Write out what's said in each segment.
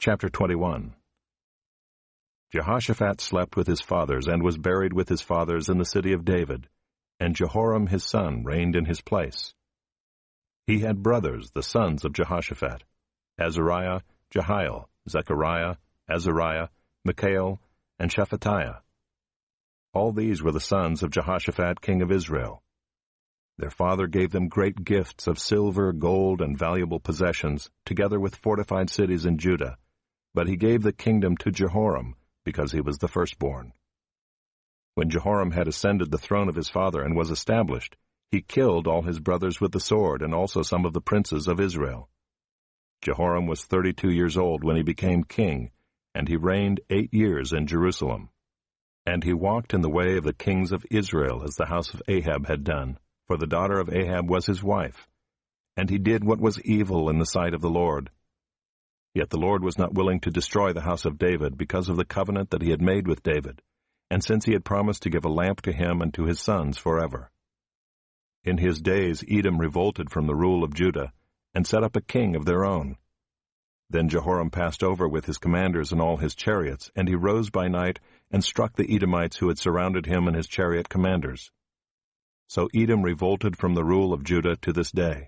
Chapter 21. Jehoshaphat slept with his fathers and was buried with his fathers in the city of David, and Jehoram his son reigned in his place. He had brothers, the sons of Jehoshaphat, Azariah, Jehiel, Zechariah, Azariah, Michael, and Shephatiah. All these were the sons of Jehoshaphat king of Israel. Their father gave them great gifts of silver, gold, and valuable possessions, together with fortified cities in Judah. But he gave the kingdom to Jehoram, because he was the firstborn. When Jehoram had ascended the throne of his father and was established, he killed all his brothers with the sword, and also some of the princes of Israel. Jehoram was 32 years old when he became king, and he reigned 8 years in Jerusalem. And he walked in the way of the kings of Israel, as the house of Ahab had done, for the daughter of Ahab was his wife. And he did what was evil in the sight of the Lord. Yet the Lord was not willing to destroy the house of David because of the covenant that he had made with David, and since he had promised to give a lamp to him and to his sons forever. In his days Edom revolted from the rule of Judah, and set up a king of their own. Then Jehoram passed over with his commanders and all his chariots, and he rose by night and struck the Edomites who had surrounded him and his chariot commanders. So Edom revolted from the rule of Judah to this day.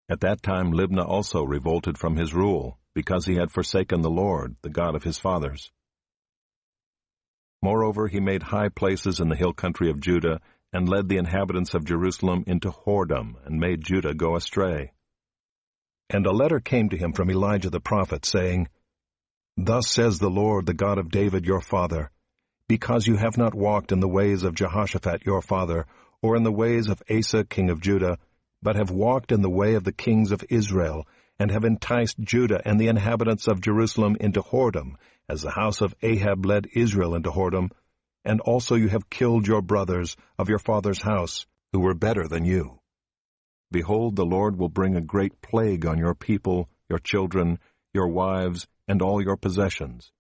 At that time Libnah also revolted from his rule, because he had forsaken the Lord, the God of his fathers. Moreover, he made high places in the hill country of Judah, and led the inhabitants of Jerusalem into whoredom, and made Judah go astray. And a letter came to him from Elijah the prophet, saying, Thus says the Lord, the God of David your father, because you have not walked in the ways of Jehoshaphat your father, or in the ways of Asa king of Judah, but have walked in the way of the kings of Israel, and have enticed Judah and the inhabitants of Jerusalem into whoredom, as the house of Ahab led Israel into whoredom, and also you have killed your brothers of your father's house, who were better than you. Behold, the Lord will bring a great plague on your people, your children, your wives, and all your possessions,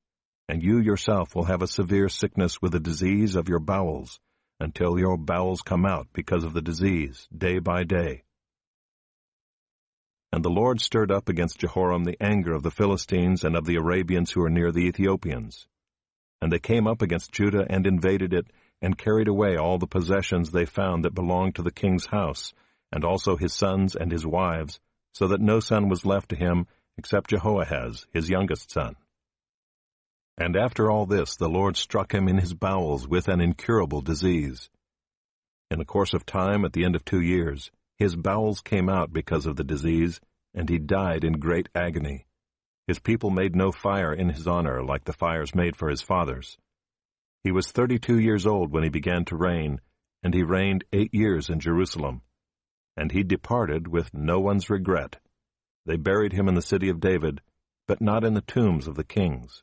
and you yourself will have a severe sickness with a disease of your bowels, until your bowels come out because of the disease, day by day. And the Lord stirred up against Jehoram the anger of the Philistines and of the Arabians who are near the Ethiopians. And they came up against Judah and invaded it, and carried away all the possessions they found that belonged to the king's house, and also his sons and his wives, so that no son was left to him except Jehoahaz, his youngest son. And after all this the Lord struck him in his bowels with an incurable disease. In the course of time, at the end of 2 years, his bowels came out because of the disease, and he died in great agony. His people made no fire in his honor like the fires made for his fathers. He was 32 years old when he began to reign, and he reigned 8 years in Jerusalem. And he departed with no one's regret. They buried him in the city of David, but not in the tombs of the kings.